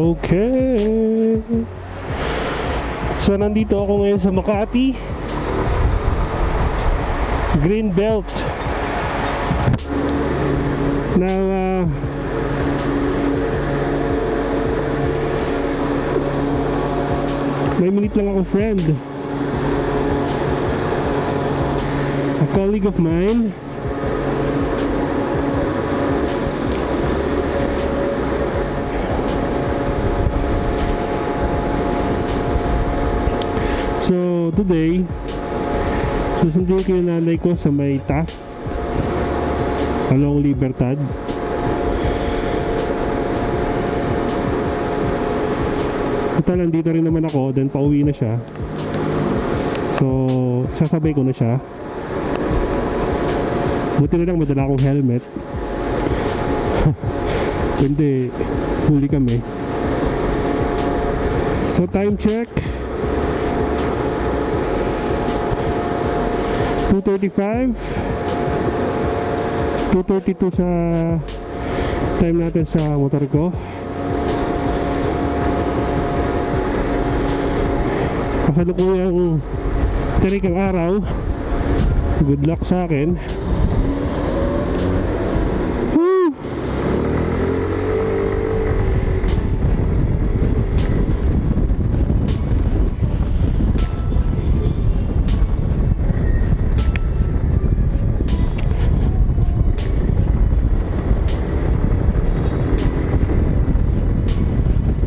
Okay. So nandito ako ngayon sa Makati Green Belt. Now may minute lang ako friend, a colleague of mine, so today susundin ko yung nanay ko sa may Taft along Libertad. Total nandito rin naman ako, then pauwi na siya, so sasabay ko na siya. Buti na lang madala akong helmet. Hindi, huli kami. So time check 2:35, 2:32 sa time natin sa motor ko. Kasalukuyang tirik ang araw. Good luck sa akin. Woo!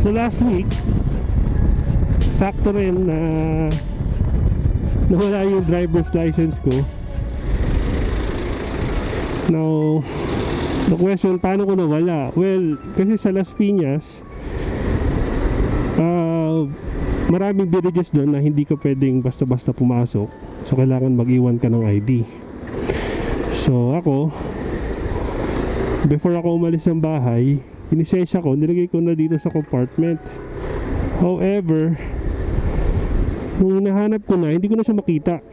So last week sakto rin na nawala yung driver's license ko. Now the question, paano ko nawala? Well, kasi sa Las Piñas maraming villages doon na hindi ka pwedeng basta-basta pumasok, so kailangan mag-iwan ka ng ID. So ako, before ako umalis ng bahay, inisensya ko, nilagay ko na dito sa compartment. However, nung hinahanap ko na, hindi ko na siya makita.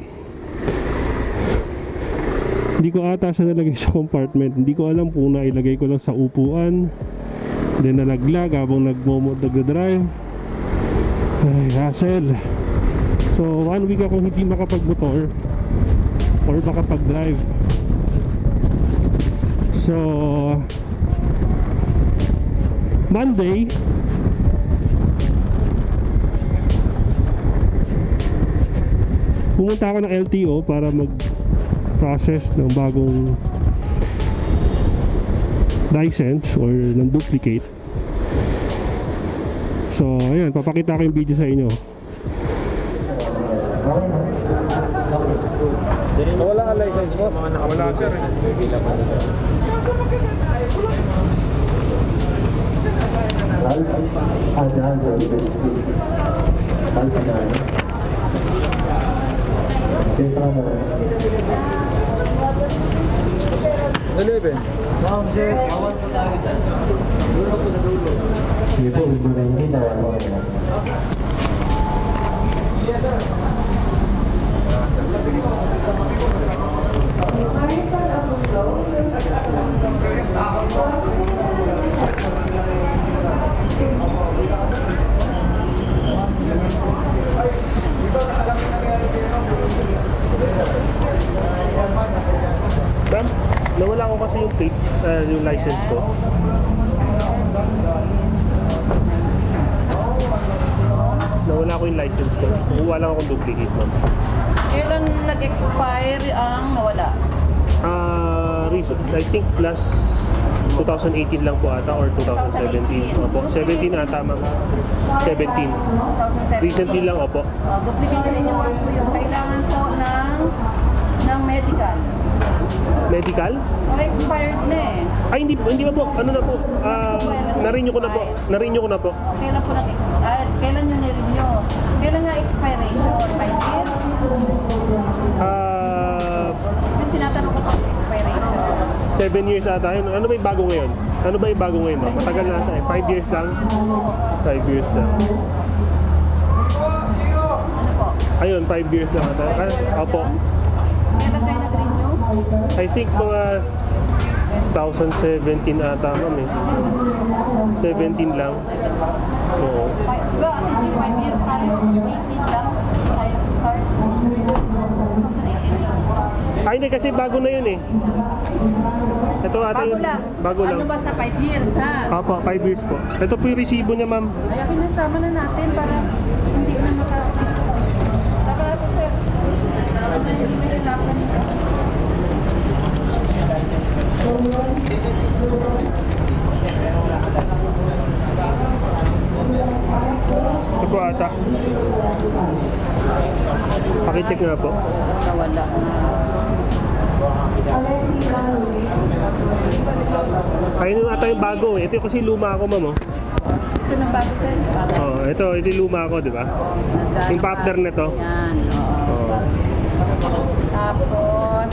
Hindi ko ata siya nalagay sa compartment. Hindi ko alam kung nailagay ko lang sa upuan, then nalaglag habang nagdadrive. Ay, hassle. So 1 week akong hindi makapagmotor or makapag-drive. So Monday, pumunta ako ng LTO para mag-process ng bagong license or ng duplicate. So ayan, papakita ko yung video sa inyo. Wala ang license mo? Wala sir. Eleven. Ma'am, nawala ko kasi yung plate, yung license ko. Nawala ko yung license ko. Kuha lang akong duplicate, ma'am. Kailan nag-expire ang nawala? Recent, I think last 2018 lang po ata or 2017. Opo, 17 ata, ma'am. 17. 2017. Recently lang, opo. Duplicate rin yung kailangan po ng medical. Medical? Expired na eh. Ay, hindi pa po. Ano na po? Na-renew ko na po. Na-renew ko na po. Kailan po nag-expire? Kailan nyo na-renew? Kailan nga expiration? 5 years? Yung tinatanong ko po expiration. 7 years ata. Ano ba yung bago ngayon? Ano ba yung bago ngayon, ma'am? Matagal na ata eh. 5 years lang. 5 years lang. Ano po? Ayun, 5 years lang ata. Opo. Kailan kayo nag-renew? I think mga 2017 ata ma'am eh. 17 lang. Oo. Diba, ano yung 5 years tayo? 18 lang. Tayo start. 2018. Ay hindi kasi bago na yun eh. Ito ata Bago yun. lang. Bago lang. Ano basta 5 years ha? Opo, 5 years po. Ito po yung resibo niya ma'am. Ay, pinasama na natin para hindi na maka... Saka ito sir. Para hindi mahirapan. Ito po ata. Pakicheck nga po. Nawala. Ayun yung ata yung bago eh. Ito yung kasi luma ako ma'am oh. Ito na bago sir. Bago. Oh, ito yung luma ako, di ba? Yung partner nito. Yan. Oo. Tapos,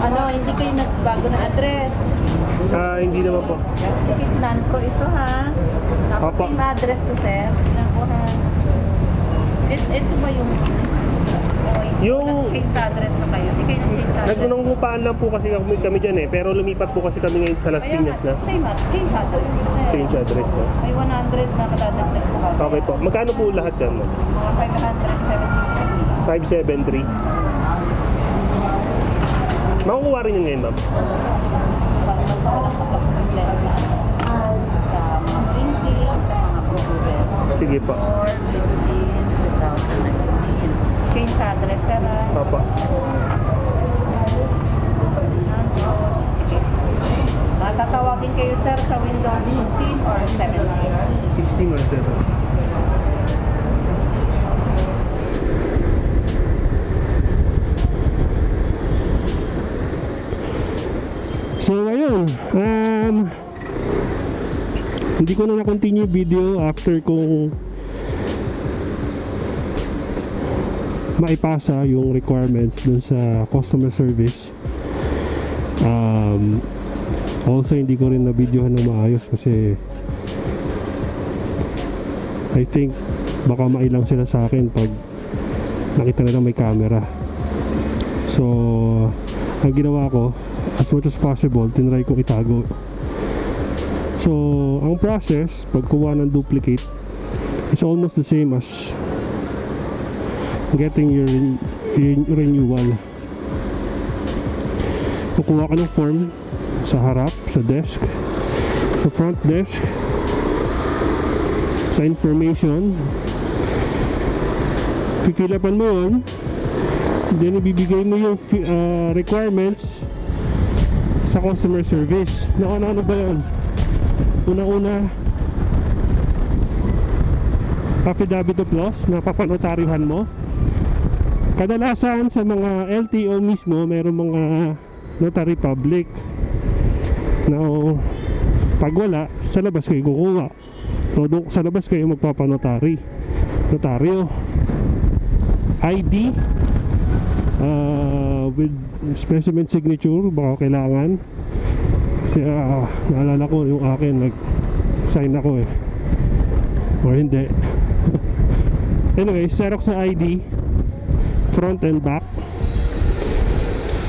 ano, hindi kayo nagbago na address. Hindi naman po. Tikitnan ko ito ha. Tapos Opo. same address to sir. Tignan ko ha. Ito ba yung... Yung- Change address na kayo. Hindi kayo nag-change address. Nagpunong-upaan lang po kasi kami dyan eh. Pero lumipat po kasi kami ngayon sa Las Kaya Piñas na. Same address. Change address yun sir. Change address na. May 100 na matadagdag sa kanya. Okay po. Magkano po lahat yan? Mga 573. 573. Makukuha rin yun ngayon ma'am. Para mas walang pagkaproblema sa mga printing, sa mga program. Sige po. 4/15/2019. Change address sir ha. Opo. Tatawagin kayo sir sa Windows 16 or 17. 16 or 7. So ngayon, hindi ko na na-continue video after kong maipasa yung requirements dun sa customer service. Also hindi ko rin na-videohan ng maayos kasi I think baka mailang sila sa akin pag nakita nila may camera. So ang ginawa ko, as much as possible, tinry kong itago. So, ang process, pagkuha ng duplicate, is almost the same as getting your renewal. Kukuha ka ng form sa harap, sa desk, sa front desk, sa information, pipilapan mo yun, then ibibigay mo yung requirements sa customer service. Ano ba yun? Una-una, affidavit of loss na papanotaryhan mo. Kadalasan sa mga LTO mismo, mayroong mga notary public na pag wala, sa labas kayo kukuha o doon sa labas kayo magpapanotary. Notaryo, ID with specimen signature baka kailangan kasi naalala ko yung akin nag sign ako eh or hindi. Anyway, xerox sa ID front and back,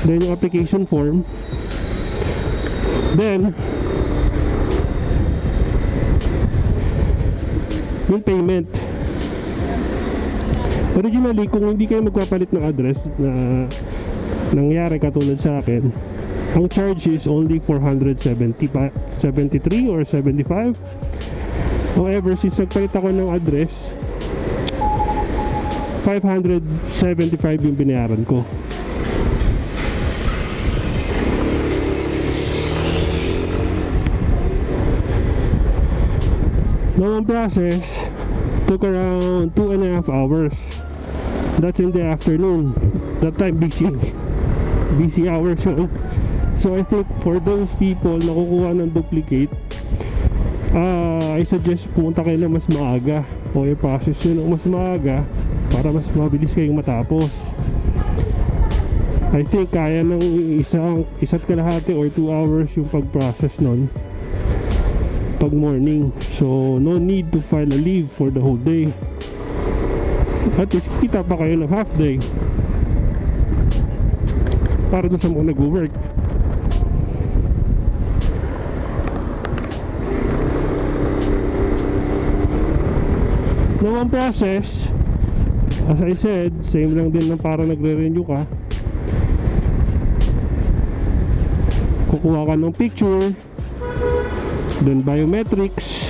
then yung application form, then yung payment. Originally, kung hindi kayo magpapalit ng address na nangyari katulad sa akin, ang charge is only 473 or 75. However, since nagpalit ako ng address, 575 yung binayaran ko. Now, ang process took around 2.5 hours. That's in the afternoon. That time busy hours yun. So I think for those people na kukuha ng duplicate, I suggest pumunta kayo na mas maaga o i-process yun ng mas maaga para mas mabilis kayong matapos. I think kaya ng isa't kalahati or 2 hours yung pag-process nun pag morning. So no need to file a leave for the whole day. At least kita pa kayo ng half day para doon sa mga nag-work. Naman process, as I said, same lang din ng para nagre-renew ka. Kukuha ka ng picture, then biometrics.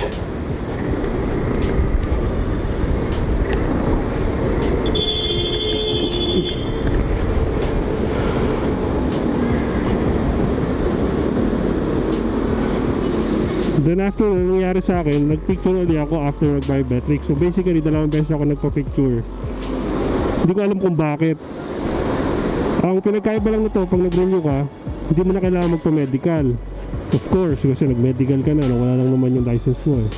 Then after nangyari sa akin, nagpicture ulit ako after mag-biometrics. So basically, 2 beses ako nagpa-picture. Hindi ko alam kung bakit. Ang pinagkaiba lang nito, pag nag-renew ka, hindi mo na kailangan magpa-medical. Of course, kasi nag-medical ka na, wala lang naman yung license mo eh.